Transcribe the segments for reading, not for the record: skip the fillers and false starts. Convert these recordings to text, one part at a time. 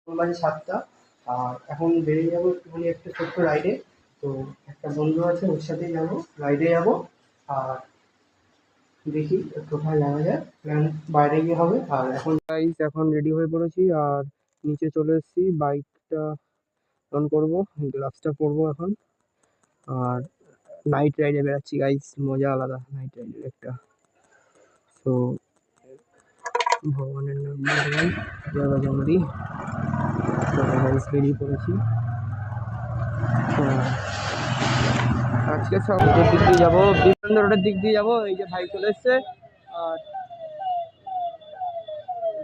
বাজে 7টা। আর এখন বেরিয়ে যাবো একটুখানি একটা ছোট্ট রাইডে। তো একটা বন্ধু আছে, ওর সাথেই যাবো, রাইডে যাবো। আর দেখি কোথায় যাওয়া যায়, প্ল্যান বাইরে গিয়ে হবে। আর এখন গাইস এখন রেডি হয়ে পড়েছি আর নিচে চলে এসেছি, বাইকটা অন করবো, গ্লাভসটা পরবো এখন। আর নাইট রাইডে বেরাচ্ছি গাইস, মজা আলাদা নাইট রাইডের একটা। তো ভগবানের নাম নিয়ে জয় জগদী। তো গাইস বেরিয়ে পড়েছি। আজকে সব রোডের দিক দিয়ে যাবো, বিবেকানন্দ রোডের দিক দিয়ে যাবো। এই যে ভাই চলে এসছে আর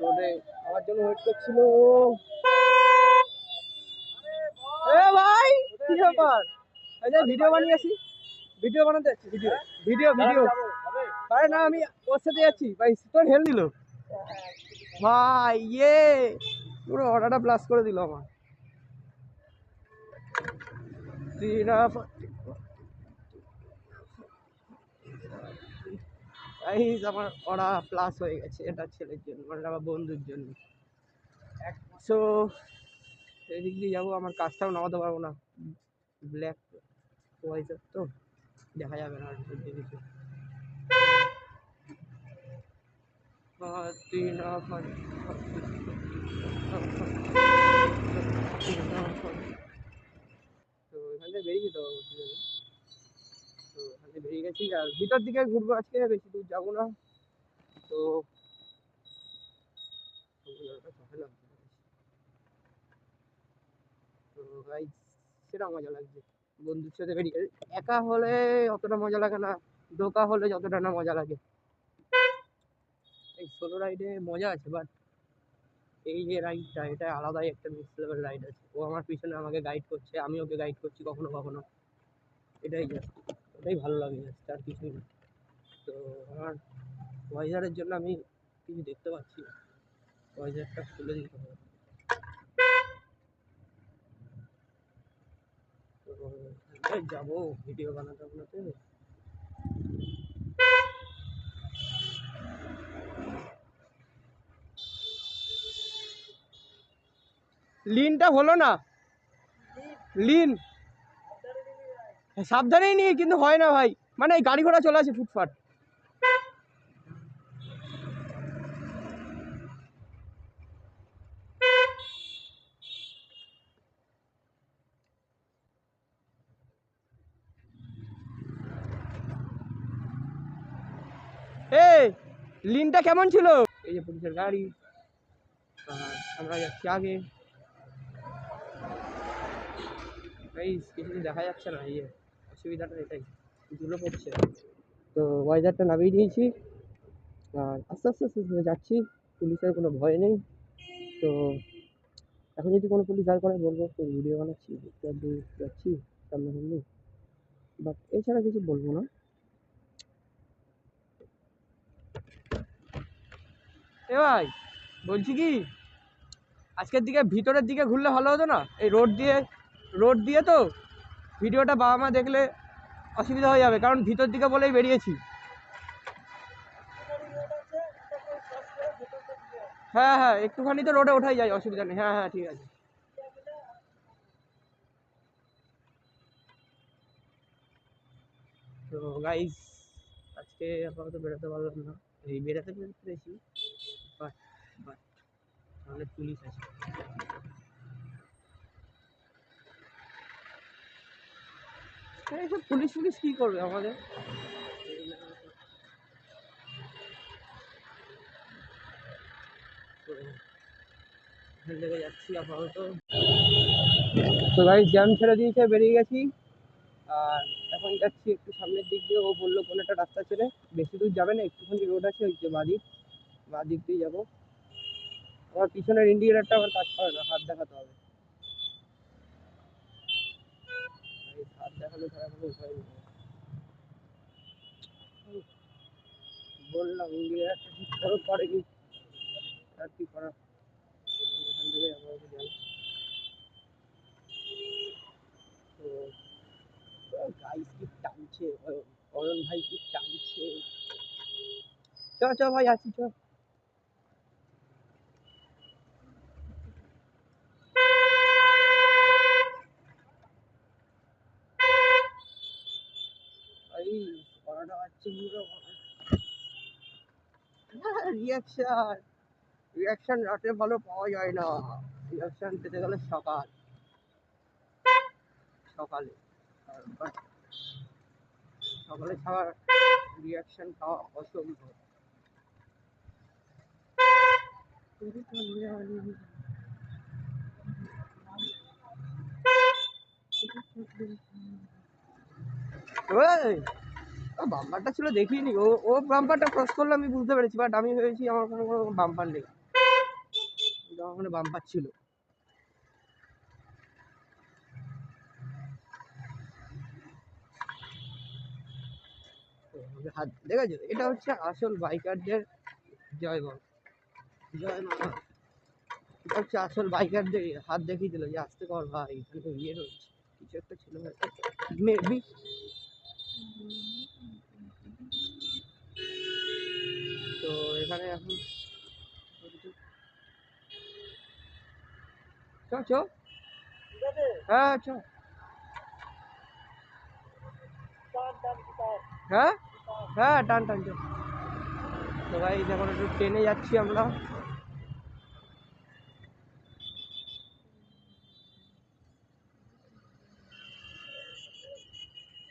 রোডে আমার জন্য ওয়েট করছিল। এ ভাই কি ব্যাপার? এই যে ভিডিও বানিয়েছি, ভিডিও বানাতে যাচ্ছি, ভিডিও ভিডিও ভিডিও। আরে না, আমি ওর সাথে যাচ্ছি ভাই। তোর হেল দিল ভাই, পুরো অর্ডারটা প্লাস করে দিল আমার। আমার ওরা প্লাস হয়ে গেছে, এটা ছেলের জন্য, মানে আমার বন্ধুর জন্য। সো এদিক দিয়ে যাবো, আমার কাজটাও নামাতে পারবো না, ব্ল্যাক ওয়াইজার তো দেখা যাবে না কিছু। তো এখান থেকে বেরিয়ে যেতে হবে, তো এখান থেকে বেরিয়ে গেছি আর ভিতর দিকে ঘুরবো আজকে, বেশি দূর যাবো না। তো তো গাইস সেটা মজা লাগছে বন্ধুর সাথে বেরিয়ে। একা হলে অতটা মজা লাগে না, দোকা হলে যতটা না মজা লাগে। এই সোলো রাইডে মজা আছে, বাট এই যে রাইডটা, এটা আলাদাই একটা নেক্সট লেভেল রাইড আছে। ও আমার পিছনে আমাকে গাইড করছে, আমি ওকে গাইড করছি কখনো কখনো। এটাই জাস্ট, এটাই ভালো লাগে জাস্ট, আর কিছুই না। তো আমার ওয়াইজারের জন্য আমি কিছু দেখতে পাচ্ছি না, ওয়াইজারটা খুলে দিতে হবে। তো যাবো ভিডিও বানাতে বানাতে। লিনটা হলো না, লিন সাবধানেই নিয়ে, কিন্তু হয় না ভাই, মানে গাড়ি ঘোড়া চলে আসে ফুটফাট। এই লিনটা কেমন ছিল? এই যে পুলিশের গাড়ি, আর আমরা যাচ্ছি আগে। এই কিছু দেখা যাচ্ছে না, এই অসুবিধাটা এটাই, ধুলো পড়ছে। তো ওয়াইজারটা নামিয়ে দিয়েছি আর আস্তে আস্তে আস্তে আস্তে যাচ্ছি, পুলিশের কোনো ভয় নেই। তো এখন যদি কোনো পুলিশ দাঁড় করে বলবো তো ভিডিও বানাচ্ছি, একটু যাচ্ছি সামনাসামনি, বাট এছাড়া কিছু বলবো না। এ ভাই বলছি কি, আজকের দিকে ভিতরের দিকে ঘুরলে ভালো হতো না? এই রোড দিয়ে তো ভিডিওটা বাবা মা দেখলে অসুবিধা হয়ে যাবে, কারণ ভিতর দিকে বলেই বেরিয়েছি। হ্যাঁ হ্যাঁ, একটুখানি তো রোডে ওঠাই যায়, অসুবিধা নেই। হ্যাঁ হ্যাঁ ঠিক আছে। তো গাইস আজকে আপাতত বেরোতে পারলাম না, এই বেরোতে পেরেছি, বাট বাট তাহলে পুলিশ আছে। এইসব পুলিশ কি করবে আমাদের? তো এখান থেকে যাচ্ছি আপাতত। তো গাইস জ্যাম ছেড়ে দিয়েছে, বেরিয়ে গেছি। আর এখন যাচ্ছি একটু সামনের দিক দিয়ে, ও বললো কোনো একটা রাস্তা ছেড়ে, বেশি দূর যাবে না, একটুখানি রোড আছে, ওই যে বাঁ দিক দিয়ে যাবো। আমার পিছনের ইন্ডিকেটারটা আমার কাজ করে না, হাত দেখাতে হবে। হাত দেখানো ছাড়া কোনো উপায় নেই। বললাম ইন্ডিকেটারটা ঠিক করেনি, আর কি করা। এখান থেকে আমরা যাই। তো গাইস কি টানছে, অরণ ভাই কি টানছে। চ চ ভাই আসি চ। রিয়াকশন রিয়াকশন রাতে ভালো পাওয়া যায় না, রিয়াকশন পেতে গেলে সকালে সকালে ছাড়া রিয়াকশন পাওয়া অসম্ভব। বাম্পারটা ছিল দেখিনি, ও বাম্পারটা ক্রস করলে আমি বুঝতে পেরেছি, বাট আমি ভেবেছি আমার কোনো বাম্পার নেই, ওখানে বাম্পার ছিল। হাত দেখেছো, এটা হচ্ছে আসল বাইকারদের জয় বল, জয় মা। এটা হচ্ছে আসল বাইকারদের হাত দেখিয়ে দিল যে আসতে কর ভাই, এখানে তো ইয়ে রয়েছে, কিছু একটা ছিল মেবি। তো এখানে এখন চ হ্যাঁ চ হ্যাঁ হ্যাঁ টান টান চ। তো ভাই এখন একটু ট্রেনে যাচ্ছি আমরা।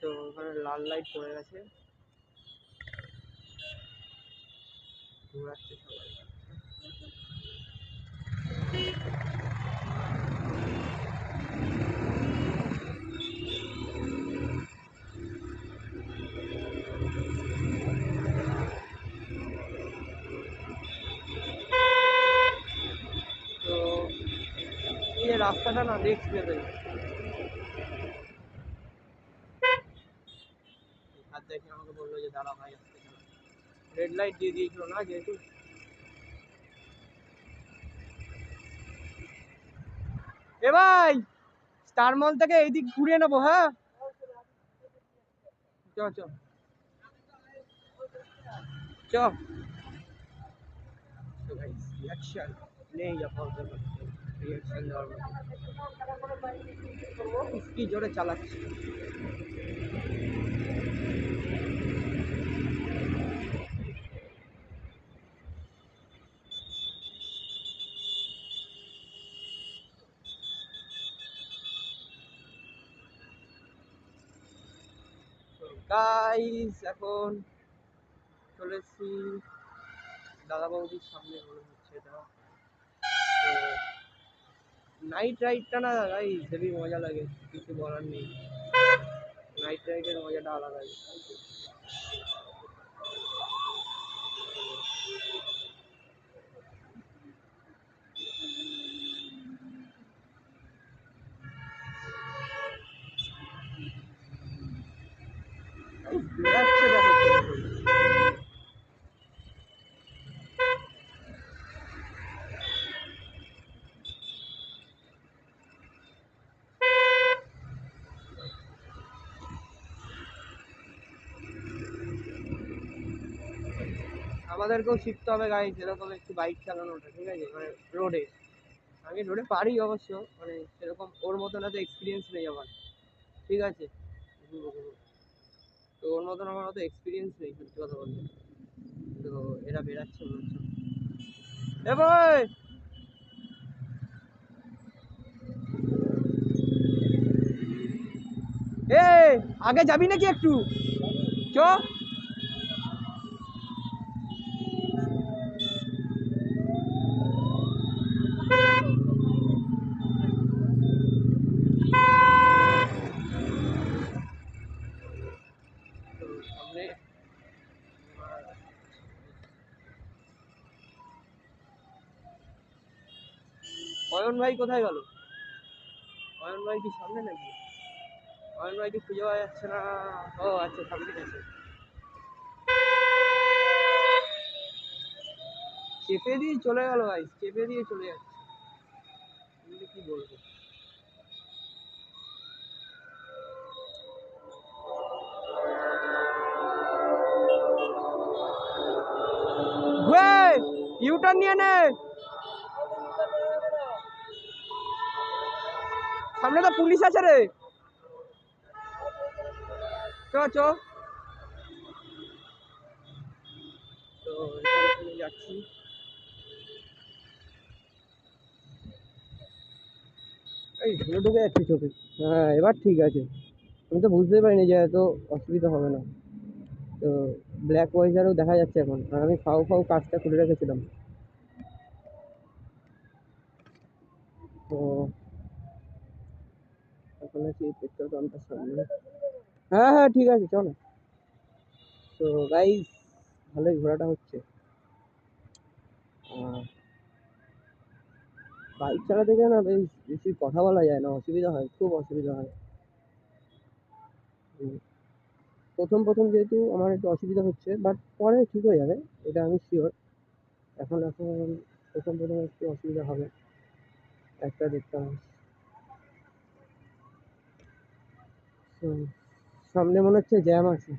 তো ওখানে লাল লাইট পড়ে গেছে, ঘোরাচ্ছে সবাই। তো এই রাস্তাটা না রিস্ক লেভেল, হাত দেখে আমাকে বললো যে দাঁড়া ভাই আসতে, রেড লাইট দিয়ে দিয়েছিল না যেহেতু। এ ভাই স্টার মল থেকে এইদিক ঘুরিয়ে নেবো, হ্যাঁ চ চ চ। তো ভাই রিয়াকশন নেই আপাতত, রিয়াকশন দেওয়ার মতো কি জোরে চালাচ্ছি। গাইস এখন চলে এসেছি দাদা বৌদির সামনে, মনে হচ্ছে এটা। তো নাইট রাইডটা না গাইস হেবি মজা লাগে, কিছু বলার নেই, নাইট রাইডের মজাটা আলাদা। বেড়াচ্ছে দেখো আমাদেরকেও শিখতে হবে গাইস এরকম একটু বাইক চালানোটা, ঠিক আছে, মানে রোডে। আমি রোডে পারি অবশ্য, মানে সেরকম ওর মতন এত এক্সপিরিয়েন্স নেই আমার, ঠিক আছে। তো ওর মতন আমার অত এক্সপিরিয়েন্স নেই সত্যি কথা বলতে। তো এরা বেড়াচ্ছে মনে হচ্ছে। এ ভাই এ আগে যাবি নাকি একটু চ। সামনে অয়ন ভাই কোথায় গেল? অয়ন ভাই কি সামনে নাকি? অয়ন ভাইকে খুঁজে পাওয়া যাচ্ছে না। ও আচ্ছা সামনে গেছে, চেপে দিয়ে চলে গেল ভাই, চেপে দিয়ে চলে যাচ্ছে, কি বলবো। ইউটার্ন নিয়ে নে, সামনে তো পুলিশ আছে রে, চ চ। যাচ্ছি। এই ধুলো ঢুকে যাচ্ছে চোখে। হ্যাঁ এবার ঠিক আছে। আমি তো বুঝতেই পারিনি যে এত অসুবিধা হবে না। তো ব্ল্যাক ওয়াইজারও দেখা যাচ্ছে এখন, আর আমি ফাউ ফাউ কাজটা খুলে রেখেছিলাম। তো এখন আছি পেট্রোল পাম্পটার সামনে। হ্যাঁ হ্যাঁ ঠিক আছে চলো। তো গাইস ভালোই ঘোরাটা হচ্ছে। বাইক চালাতে গেলে না বেশ বেশি কথা বলা যায় না, অসুবিধা হয়, খুব অসুবিধা হয়। প্রথম প্রথম যেহেতু আমার একটু অসুবিধা হচ্ছে, বাট পরে ঠিক হয়ে যাবে, এটা আমি শিওর। এখন এখন প্রথম প্রথম একটু অসুবিধা হবে, একটা দেখতাম। সামনে মনে হচ্ছে জ্যাম আছে।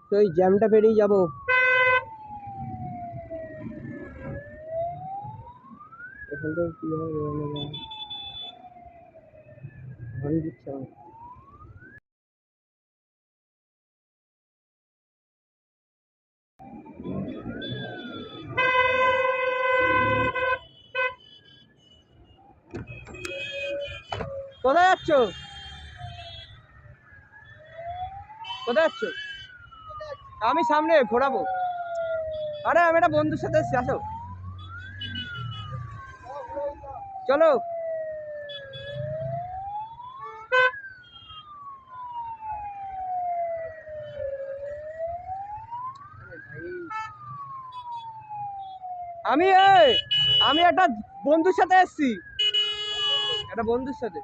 তো এই জ্যামটা পেরিয়ে যাবো। এখান থেকে কীভাবে বেরোনো যায়, হর্ন দিচ্ছে আমার। কোথায় যাচ্ছ? কোথায় যাচ্ছ? আমি সামনে ঘোরাবো। আরে আমি একটা বন্ধুর সাথে এসেছি, আসো চলো। আমি আমি একটা বন্ধুর সাথে এসেছি, একটা বন্ধুর সাথে।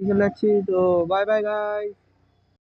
চলে যাচ্ছি তো, বাই বাই গাইস।